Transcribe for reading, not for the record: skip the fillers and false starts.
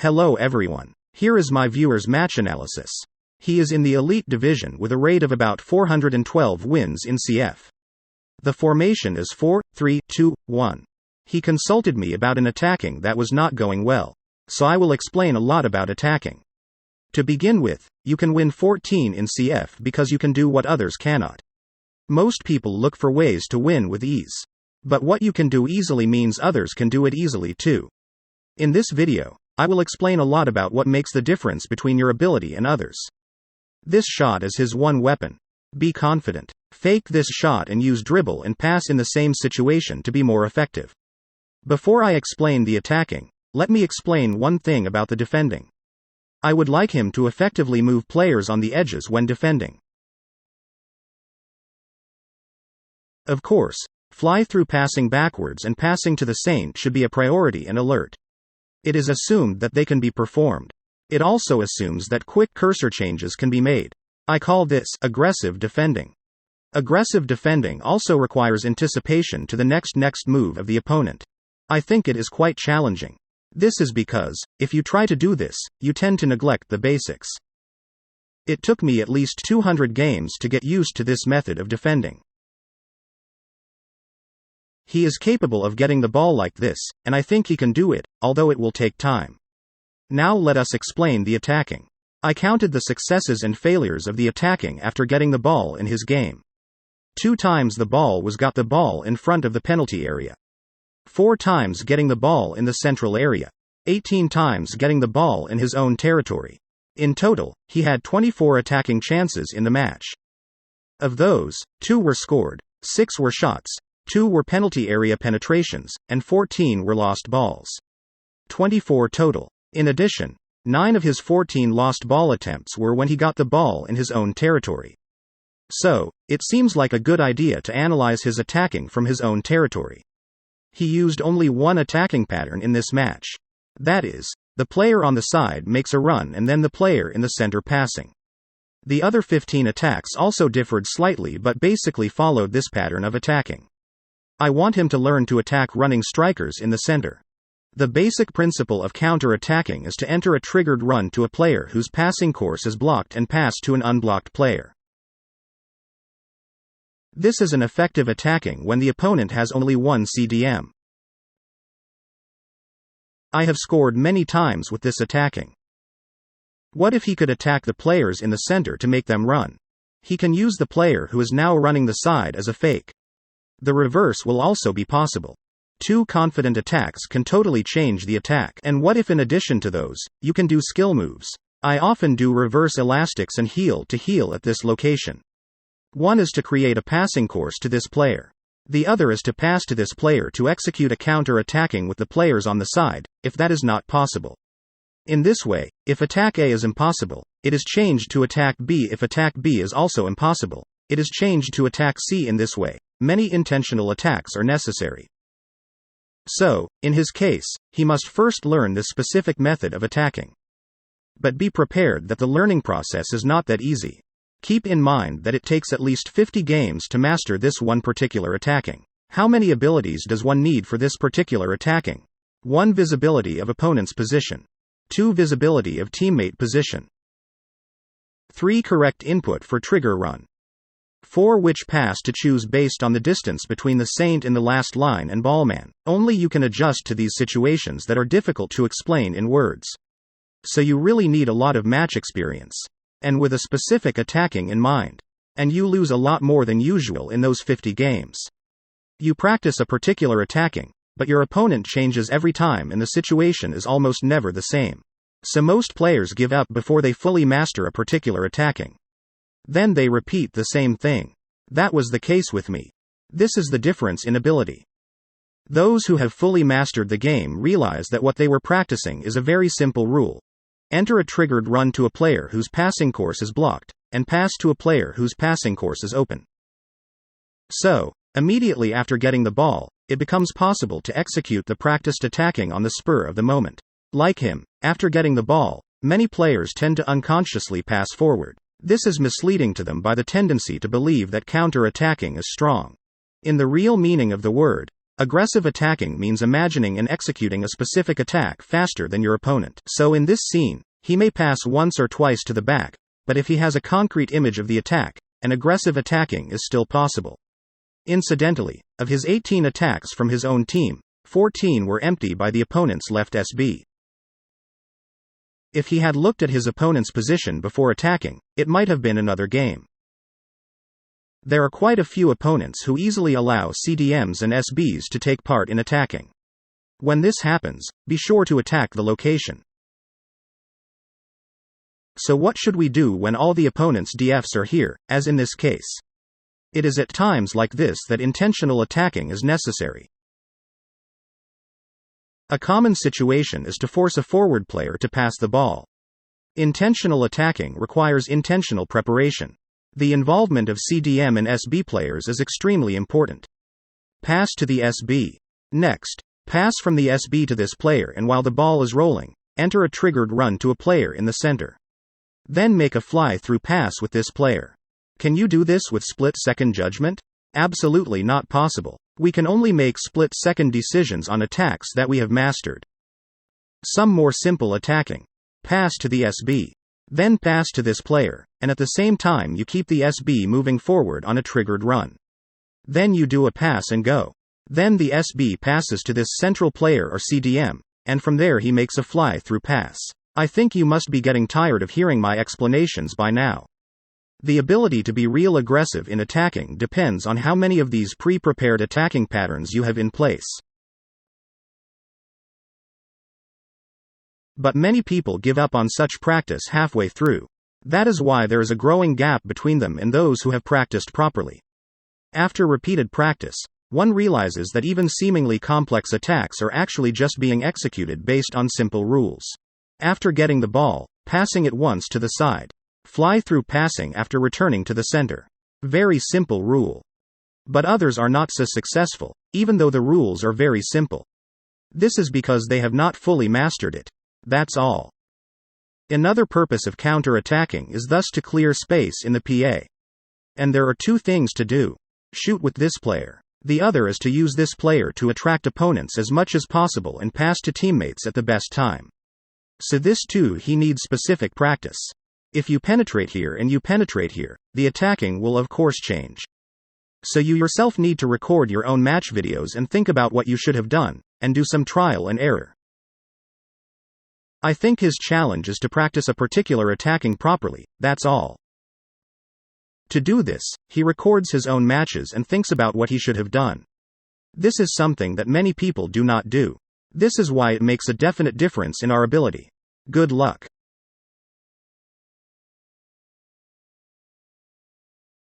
Hello everyone. Here is my viewer's match analysis. He is in the elite division with a rate of about 412 wins in CF. The formation is 4-3-2-1. He consulted me about an attacking that was not going well, so I will explain a lot about attacking. To begin with, you can win 14 in CF because you can do what others cannot. Most people look for ways to win with ease. But what you can do easily means others can do it easily too. In this video, I will explain a lot about what makes the difference between your ability and others. This shot is his one weapon. Be confident. Fake this shot and use dribble and pass in the same situation to be more effective. Before I explain the attacking, let me explain one thing about the defending. I would like him to effectively move players on the edges when defending. Of course, fly-through passing backwards and passing to the saint should be a priority and alert. It is assumed that they can be performed. It also assumes that quick cursor changes can be made. I call this aggressive defending. Aggressive defending also requires anticipation to the next move of the opponent. I think it is quite challenging. This is because, if you try to do this, you tend to neglect the basics. It took me at least 200 games to get used to this method of defending. He is capable of getting the ball like this, and I think he can do it, although it will take time. Now let us explain the attacking. I counted the successes and failures of the attacking after getting the ball in his game. 2 times the ball got the ball in front of the penalty area. 4 times getting the ball in the central area. 18 times getting the ball in his own territory. In total, he had 24 attacking chances in the match. Of those, 2 were scored, 6 were shots, 2 were penalty area penetrations, and 14 were lost balls. 24 total. In addition, 9 of his 14 lost ball attempts were when he got the ball in his own territory. So, it seems like a good idea to analyze his attacking from his own territory. He used only one attacking pattern in this match. That is, the player on the side makes a run and then the player in the center passing. The other 15 attacks also differed slightly but basically followed this pattern of attacking. I want him to learn to attack running strikers in the center. The basic principle of counter-attacking is to enter a triggered run to a player whose passing course is blocked and pass to an unblocked player. This is an effective attacking when the opponent has only one CDM. I have scored many times with this attacking. What if he could attack the players in the center to make them run? He can use the player who is now running the side as a fake. The reverse will also be possible. 2 confident attacks can totally change the attack. And what if in addition to those, you can do skill moves? I often do reverse elastics and heel to heel at this location. One is to create a passing course to this player. The other is to pass to this player to execute a counter-attacking with the players on the side, if that is not possible. In this way, if attack A is impossible, it is changed to attack B. If attack B is also impossible, it is changed to attack C. In this way, many intentional attacks are necessary. So, in his case, he must first learn this specific method of attacking. But be prepared that the learning process is not that easy. Keep in mind that it takes at least 50 games to master this one particular attacking. How many abilities does one need for this particular attacking? 1 visibility of opponent's position. 2 visibility of teammate position. 3 correct input for trigger run. 4 which pass to choose based on the distance between the saint in the last line and ballman. Only you can adjust to these situations that are difficult to explain in words. So you really need a lot of match experience. And with a specific attacking in mind. And you lose a lot more than usual in those 50 games. You practice a particular attacking, but your opponent changes every time and the situation is almost never the same. So most players give up before they fully master a particular attacking. Then they repeat the same thing. That was the case with me. This is the difference in ability. Those who have fully mastered the game realize that what they were practicing is a very simple rule. Enter a triggered run to a player whose passing course is blocked, and pass to a player whose passing course is open. So, immediately after getting the ball, it becomes possible to execute the practiced attacking on the spur of the moment. Like him, after getting the ball, many players tend to unconsciously pass forward. This is misleading to them by the tendency to believe that counter-attacking is strong. In the real meaning of the word, Aggressive attacking means imagining and executing a specific attack faster than your opponent. So in this scene, he may pass once or twice to the back, but if he has a concrete image of the attack, an aggressive attacking is still possible. Incidentally, of his 18 attacks from his own team, 14 were empty by the opponent's left SB. If he had looked at his opponent's position before attacking, it might have been another game. There are quite a few opponents who easily allow CDMs and SBs to take part in attacking. When this happens, be sure to attack the location. So what should we do when all the opponent's DFs are here, as in this case? It is at times like this that intentional attacking is necessary. A common situation is to force a forward player to pass the ball. Intentional attacking requires intentional preparation. The involvement of CDM and SB players is extremely important. Pass to the SB. Next, pass from the SB to this player, and while the ball is rolling, enter a triggered run to a player in the center. Then make a fly-through pass with this player. Can you do this with split-second judgment? Absolutely not possible. We can only make split-second decisions on attacks that we have mastered. Some more simple attacking. Pass to the SB. Then pass to this player, and at the same time you keep the SB moving forward on a triggered run. Then you do a pass and go. Then the SB passes to this central player or CDM, and from there he makes a fly-through pass. I think you must be getting tired of hearing my explanations by now. The ability to be real aggressive in attacking depends on how many of these pre-prepared attacking patterns you have in place. But many people give up on such practice halfway through. That is why there is a growing gap between them and those who have practiced properly. After repeated practice, one realizes that even seemingly complex attacks are actually just being executed based on simple rules. After getting the ball, passing it once to the side. Fly-through passing after returning to the center. Very simple rule. But others are not so successful, even though the rules are very simple. This is because they have not fully mastered it. That's all. Another purpose of counter-attacking is thus to clear space in the PA. And there are two things to do. Shoot with this player. The other is to use this player to attract opponents as much as possible and pass to teammates at the best time. So this too he needs specific practice. If you penetrate here and you penetrate here, the attacking will of course change. So you yourself need to record your own match videos and think about what you should have done, and do some trial and error. I think his challenge is to practice a particular attacking properly, that's all. To do this, he records his own matches and thinks about what he should have done. This is something that many people do not do. This is why it makes a definite difference in our ability. Good luck.